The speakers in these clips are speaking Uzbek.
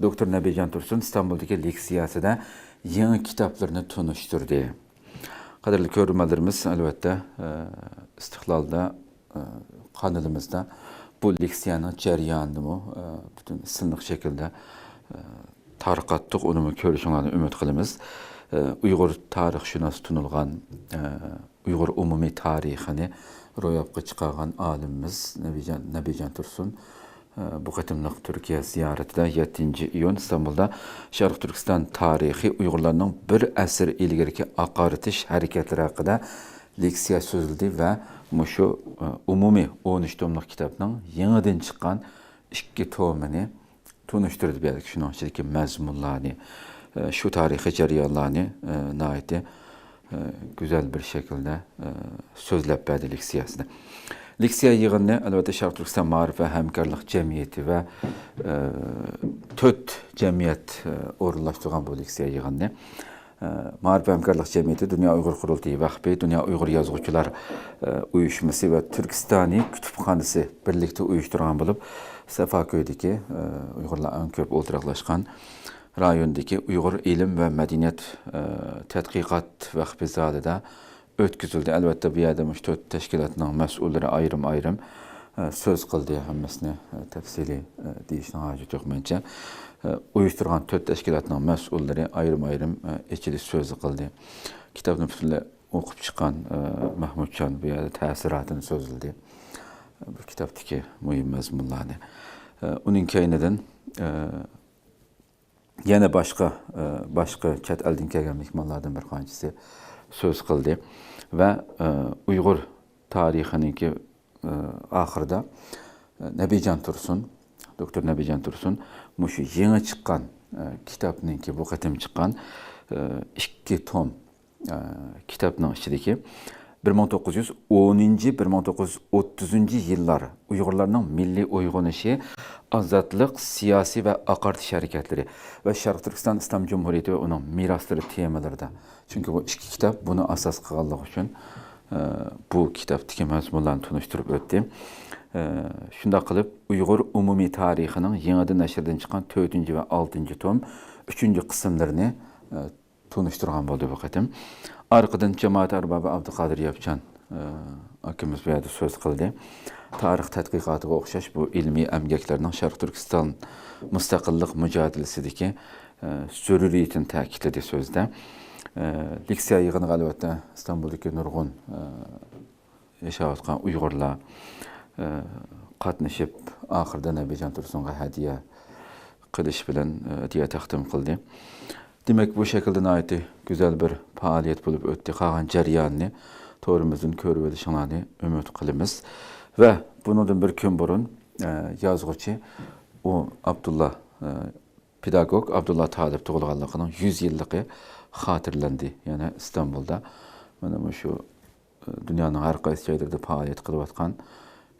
Doktor Nebijan Tursun İstanbul'daki leksiyasida yeni kitaplarını tanıştırdı. Kadarlı görürmelerimiz elbette İstiklal'da kanalımızda bu leksiyanın ceryanını mı bütün sınıf şekilde tarqattık, onu mu görüşünü ümit kılımız. Uygur tarih şunası tunulgan, Uygur umumi tarihini royapqa çıkargan alimimiz Nebijan Tursun bu qatımlıq Türkiye ziyaretinde 7. iyun İstanbul'da Şarkı Türkistan tarihi Uygurlarının bir asır ilgirki aqaritish hareketleri hakkında leksiya sözüldü ve şu umumi 13 tomluk kitabının yeniden çıkan 2 tomunu tunuşturdu. Belki şunun içindeki mezmunlarını, şu tarihi ceriyanlarını naiti güzel bir şekilde sözlep verdi leksiyasında. Leksiya yığını elbette Şarkı Türkistan Marif ve Hemkarlık Cemiyeti ve TÖT Cemiyet uğurlaştırgan bu leksiya yığını. Marif ve Hemkarlık Cemiyeti, Dünya Uygur Kurultayı Vakfı, Dünya Uygur Yazgıçılar Uyuşması ve Türkistani Kütüphanesi birlikte uyuşturan bulup Sefaköy'deki Uygurlar en köp oturaqlaşkan rayondaki Uygur İlim ve Medeniyet Tedqiqat Vakfı zalida ötküzüldü. Elbette bu yerde TÖT teşkilatının mesulleri ayrım söz kıldı. Hemmesini tefsili deyişine hacet yok bence. Uyuşturgan TÖT teşkilatının mesulleri ayrım içili söz kıldı. Kitabını bütünle okup çıkan Mahmudcan bu yerde təsiratını sözüldü. Bu kitaptaki mühim mezmunlarını. Onun kayneden yine başka çet elden kelgen mehmanlardan bir kancısı söz kıldı ve Uygur tarihinin ki ahırda Nebijan Tursun, Doktor Nebijan Tursun, şu yeni çıkan kitabının ki bu katem çıkan 2 tom kitabının içindeki 1910-1930 yıllar Uygurlarının milli uyg'onishi, azatlık, siyasi ve aqartish hareketleri ve Şarkı Türkistan İslam Cumhuriyeti ve onun mirasları temalarida. Çünkü bu 2 kitap bunu asas kılganlık için bu kitaptaki mezmunlarını tunuşturup ötdi. Şunda kılıp Uygur umumi tarihinin yeniden neşirden çıkan 4. ve 6. tom 3. kısımlarını tunuşturgan oldu bu katem. Arkadan Cemaat Arbabı Abdülkadir Yapcan akimiz bir yerde söz kıldı. Tarih tədqiqatıga oxşaş bu ilmi əmgəklərinin Şərq Türkistan müstəqillik mücadiləsidəki zöruriyyətini təkidlədi sözdə. Leksiya yığını əlbəttə İstanbuldakı nurgun yaşayotqan Uygurlar qatnaşıb axırda Nebijan Tursun'a hədiyyə qilish bilan hədiyyə təqdim qildi. Demek bu şekilde naiti güzel bir faaliyet bulup ötdi. Qalan jaryanını torumuzun körüp edişini ümit qilamiz. Ve bunun bir gün burun yazgıcı o Abdullah pedagog Abdullah Talip doğulganlığının 100 yıllığı hatırlandı. Yani İstanbul'da şu dünyanın her qaysı yerlerinde faaliyet kılıp atkan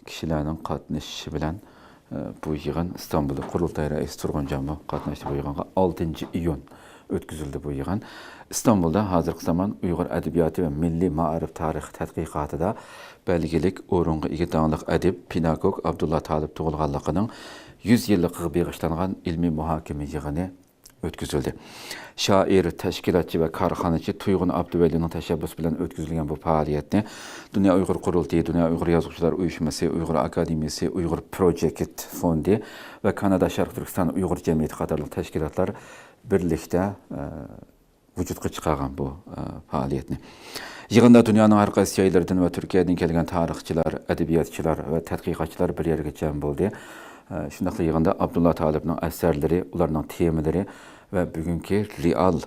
kişilerin qatnaşışı bilen bu yığın İstanbul'da Kurultay Reis Turgun Camı qatnaştı bu yığınga 6. iyun ötküzüldü bu yığın. İstanbul'da hazırki zaman Uygur Edebiyatı ve Milli Maarif Tarih Tədqiqatıda belgelik orunga ega dağlıq edib pedagog Abdullah Talip doğulganlığının 100 yıllık bağışlangan ilmi muhakeme yığını ötküzüldü. Şair, teşkilatçı ve karxanaçı Tuygun Abdüveli'nin teşebbüsü bilen ötküzülgen bu faaliyetini Dünya Uygur Kurultayı, Dünya Uygur Yazgıçılar Uyuşması, Uygur Akademisi, Uygur Project Fondi ve Kanada Şarkı Türkistan Uygur Cemiyeti kadarlı teşkilatlar birlikte vücutqa çıkargan bu faaliyetini. Yığında dünyanın her qaysı yerlerinden ve Türkiye'den kelgen tarihçiler, edebiyatçılar ve tədqiqatçılar bir yerге cəm oldu. Şundaqla yığında Abdullah Talib'nin eserleri, ularının temaları ve bugünkü real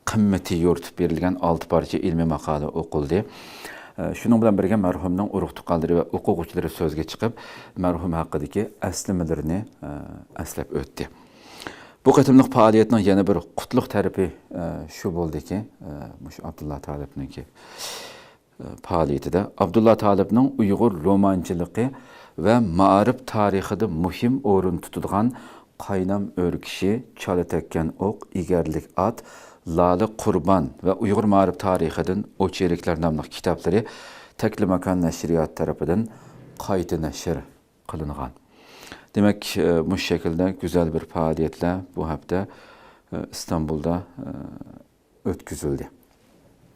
kımmeti yoritib berilgen 6 parça ilmi makale okuldu. Şunun bilan birge merhumның uruq tuqqanlari ve o'quvchilari so'zga chiqib, merhum haqidagi aslimalarini aslab o'tdi. Bu qatimliq faaliyetinin yana bir qutlug tarafi şu bo'ldi ki, Abdullah Talib'ninki faaliyetida Abdullah Talib'nin Uygur romanchiligi ve ma'arif tarixida muhim o'rin tutulgan qaynam o'rkishi, chala tekkan o'q, egarlik at, Lali Qurban ve Uygur ma'arif tarihidan O'cheriklar nomli kitoblari Taklimakan nashriyat tarafidan qayta nashr qilingan. Demek bu şekilde güzel bir faaliyetle bu hafta İstanbul'da ötküzüldü.